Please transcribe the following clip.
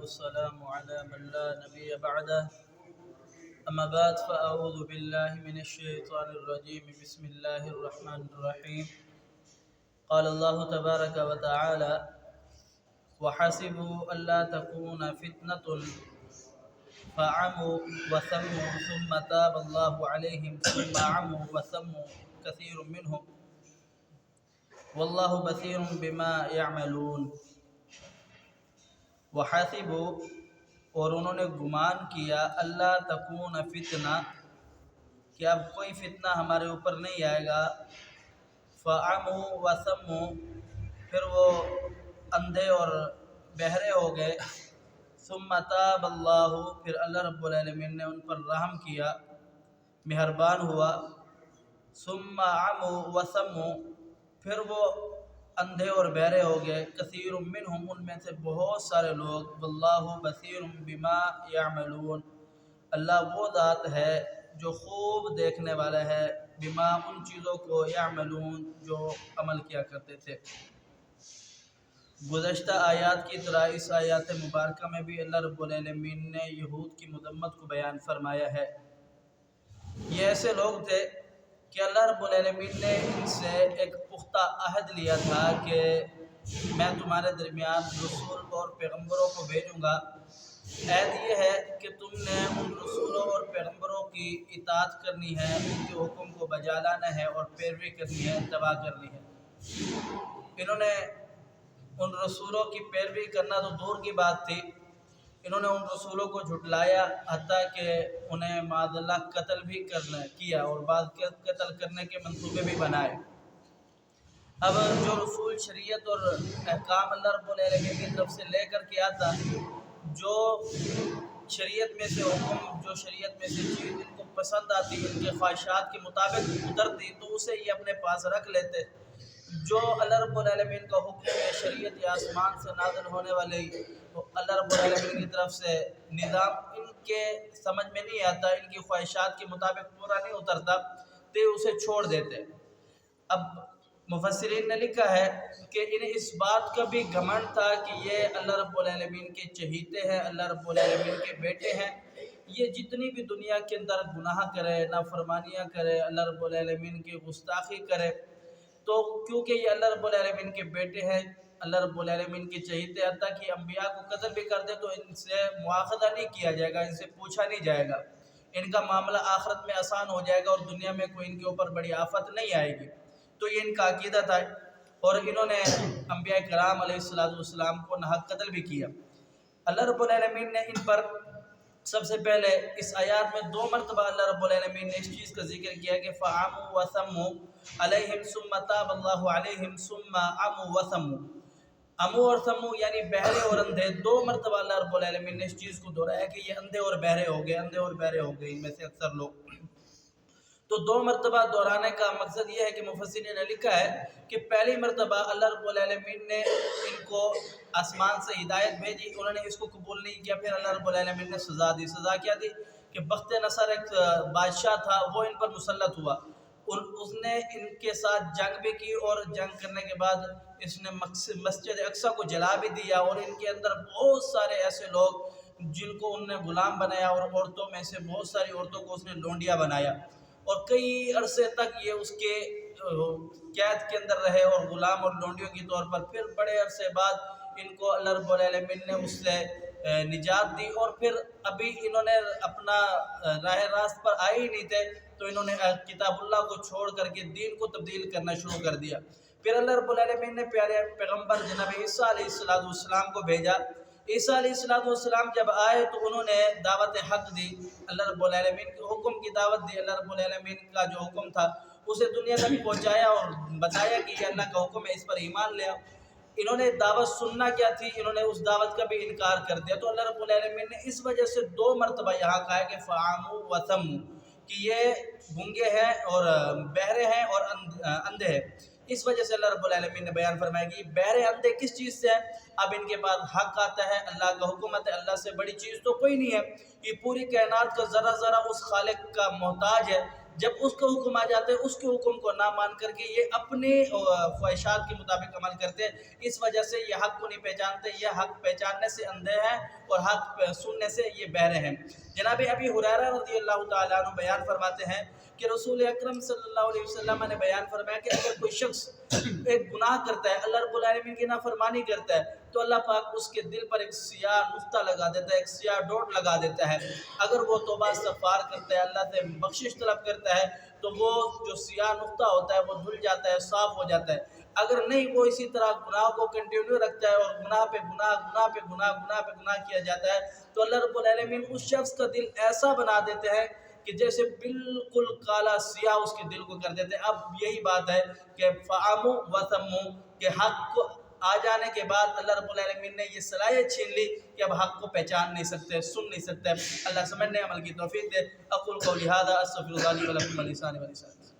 والسلام على من لا نبي بعده. أما بعد فأعوذ بالله من الشيطان الرجيم. بسم الله الرحمن الرحيم. قال الله تبارك وتعالى: وحسبوا ألا تكون فتنة فعموا وثموا ثم تاب الله عليهم ثم عموا وثموا كثير منهم والله بصير بما يعملون. وحسبوا، اور انہوں نے گمان کیا، اللہ تکون فتنہ، کہ اب کوئی فتنہ ہمارے اوپر نہیں آئے گا. فعموا وثموا، پھر وہ اندھے اور بہرے ہو گئے. ثم تاب اللہ، پھر اللہ رب العالمین نے ان پر رحم کیا، مہربان ہوا. ثم عموا وثموا، پھر وہ اندھے اور بہرے ہو گئے. کثیر منہم، ان میں سے بہت سارے لوگ. واللہ بصیر بما یعملون، اللہ وہ ذات ہے جو خوب دیکھنے والا ہے. بما، ان چیزوں کو، یعملون، جو عمل کیا کرتے تھے. گزشتہ آیات کی طرح اس آیات مبارکہ میں بھی اللہ رب العالمین نے یہود کی مذمت کو بیان فرمایا ہے. یہ ایسے لوگ تھے کہ اللہ رب العالمین نے ان سے ایک پختہ عہد لیا تھا کہ میں تمہارے درمیان رسول اور پیغمبروں کو بھیجوں گا. عہد یہ ہے کہ تم نے ان رسولوں اور پیغمبروں کی اطاعت کرنی ہے، ان کے حکم کو بجا لانا ہے اور پیروی کرنی ہے، اتباع کرنی ہے. انہوں نے ان رسولوں کی پیروی کرنا تو دور کی بات تھی، انہوں نے ان رسولوں کو جھٹلایا، حتیٰ کہ انہیں معاذ اللہ قتل بھی کیا اور بعض قتل کرنے کے منصوبے بھی بنائے. اب جو رسول شریعت اور احکام اللہ رب العالمین کی طرف سے لے کر کے آتا، جو شریعت میں سے حکم، جو شریعت میں سے چیز ان کو پسند آتی، ان کے خواہشات کے مطابق اترتی، تو اسے یہ اپنے پاس رکھ لیتے. جو اللہ رب العالمین کا حکم ہے، شریعت یا آسمان سے نازل ہونے والے اللہ رب العالمین کی طرف سے نظام ان کے سمجھ میں نہیں آتا، ان کی خواہشات کے مطابق پورا نہیں اترتا، تو اسے چھوڑ دیتے. اب مفسرین نے لکھا ہے کہ انہیں اس بات کا بھی گھمنڈ تھا کہ یہ اللہ رب العالمین کے چہیتے ہیں، اللہ رب العالمین کے بیٹے ہیں. یہ جتنی بھی دنیا کے اندر گناہ کرے، نافرمانیاں کرے، اللہ رب العالمین کی گستاخی کرے، تو کیونکہ یہ اللہ رب العالمین کے بیٹے ہیں، اللہ رب العالمین کے چہیتے، حتیٰ کہ انبیاء کو قتل بھی کر دے تو ان سے مواخذہ نہیں کیا جائے گا، ان سے پوچھا نہیں جائے گا، ان کا معاملہ آخرت میں آسان ہو جائے گا اور دنیا میں کوئی ان کے اوپر بڑی آفت نہیں آئے گی. تو یہ ان کا عقیدہ تھا، اور انہوں نے انبیاء کرام علیہ السلام کو ناحق قتل بھی کیا. اللہ رب العالمین نے ان پر سب سے پہلے اس آیات میں 2 مرتبہ اللہ رب العالمین نے اس چیز کا ذکر کیا کہ فَعَمُوا وَثَمُّوا عَلَيْهِمْ ثُمَّ تَابَ اللَّهُ عَلَيْهِمْ ثُمَّ عَمُوا وَثَمُّوا. عمو اور ثمو یعنی بہرے اور اندھے، 2 مرتبہ اللہ رب العالمین نے اس چیز کو دہرایا کہ یہ اندھے اور بہرے ہو گئے، اندھے اور بہرے ہو گئے ان میں سے اکثر لوگ. تو 2 مرتبہ دہرانے کا مقصد یہ ہے کہ مفسرین نے لکھا ہے کہ پہلی مرتبہ اللہ رب العالمین نے ان کو آسمان سے ہدایت بھیجی، انہوں نے اس کو قبول نہیں کیا، پھر اللہ رب العالمین نے سزا دی. سزا کیا دی کہ بخت نصر ایک بادشاہ تھا، وہ ان پر مسلط ہوا، اس نے ان کے ساتھ جنگ بھی کی، اور جنگ کرنے کے بعد اس نے مسجد اقصیٰ کو جلا بھی دیا، اور ان کے اندر بہت سارے ایسے لوگ جن کو ان نے غلام بنایا، اور عورتوں میں سے بہت ساری عورتوں کو اس نے لونڈیا بنایا، اور کئی عرصے تک یہ اس کے قید کے اندر رہے اور غلام اور لونڈیوں کے طور پر. پھر بڑے عرصے بعد ان کو اللہ رب العالمین نے اس سے نجات دی، اور پھر ابھی انہوں نے اپنا راہ راست پر آئے ہی نہیں تھے تو انہوں نے کتاب اللہ کو چھوڑ کر کے دین کو تبدیل کرنا شروع کر دیا. پھر اللہ رب العالمین نے پیارے پیغمبر جناب عیسیٰ علیہ السلام کو بھیجا. عیسیٰ علیہ السلام جب آئے تو انہوں نے دعوت حق دی، اللہ رب العالمین کے حکم کی دعوت دی. اللہ رب العالمین کا جو حکم تھا اسے دنیا تک پہنچایا اور بتایا کہ یہ اللہ کا حکم ہے، اس پر ایمان لے آؤ. انہوں نے دعوت سننا کیا تھی، انہوں نے اس دعوت کا بھی انکار کر دیا. تو اللہ رب العالمین نے اس وجہ سے 2 مرتبہ یہاں کہا ہے کہ فَعَمُوا وَثَمُّوا، کہ یہ گنگے ہیں اور بہرے ہیں اور اندھے ہیں. اس وجہ سے اللہ رب العالمین نے بیان فرمایا کہ بہرے اندھے کس چیز سے ہیں؟ اب ان کے پاس حق آتا ہے، اللہ کا حکومت ہے، اللہ سے بڑی چیز تو کوئی نہیں ہے. یہ پوری کائنات کا ذرہ ذرہ اس خالق کا محتاج ہے جب اس کا حکم آ جاتا ہے اس کے حکم کو نہ مان کر کے یہ اپنے خواہشات کے مطابق عمل کرتے ہیں، اس وجہ سے یہ حق کو نہیں پہچانتے، یہ حق پہچاننے سے اندھے ہیں اور حق سننے سے یہ بہرے ہیں۔ جناب ابی ہریرہ رضی اللہ تعالیٰ عنہ بیان فرماتے ہیں کہ رسول اکرم صلی اللہ علیہ وسلم نے بیان فرمایا کہ اگر کوئی شخص ایک گناہ کرتا ہے، اللہ رب العالمین کی نافرمانی کرتا ہے، تو اللہ پاک اس کے دل پر ایک سیاہ نقطہ لگا دیتا ہے، ایک سیاہ ڈاٹ لگا دیتا ہے۔ اگر وہ توبہ استغفار کرتا ہے، اللہ سے بخشش طلب کرتا ہے، تو وہ جو سیاہ نقطہ ہوتا ہے وہ دھل جاتا ہے، صاف ہو جاتا ہے۔ اگر نہیں، وہ اسی طرح گناہ کو کنٹینیو رکھتا ہے اور گناہ پہ گناہ، گناہ پہ گناہ، گناہ پہ گناہ کیا جاتا ہے، تو اللہ رب العالمین اس شخص کا دل ایسا بنا دیتے ہیں کہ جیسے بالکل کالا سیاہ اس کے دل کو کر دیتے ہیں۔ اب یہی بات ہے کہ فَعَمُوا وَثَمُّوا، کہ حق کو آ جانے کے بعد اللہ رب العالمین نے یہ صلاحیت چھین لی کہ اب حق کو پہچان نہیں سکتے، سن نہیں سکتے۔ اللہ سمجھنے عمل کی توفیق دے۔ اقول قولی ھذا استغفر اللہ لی ولکم ولسائر المسلمین۔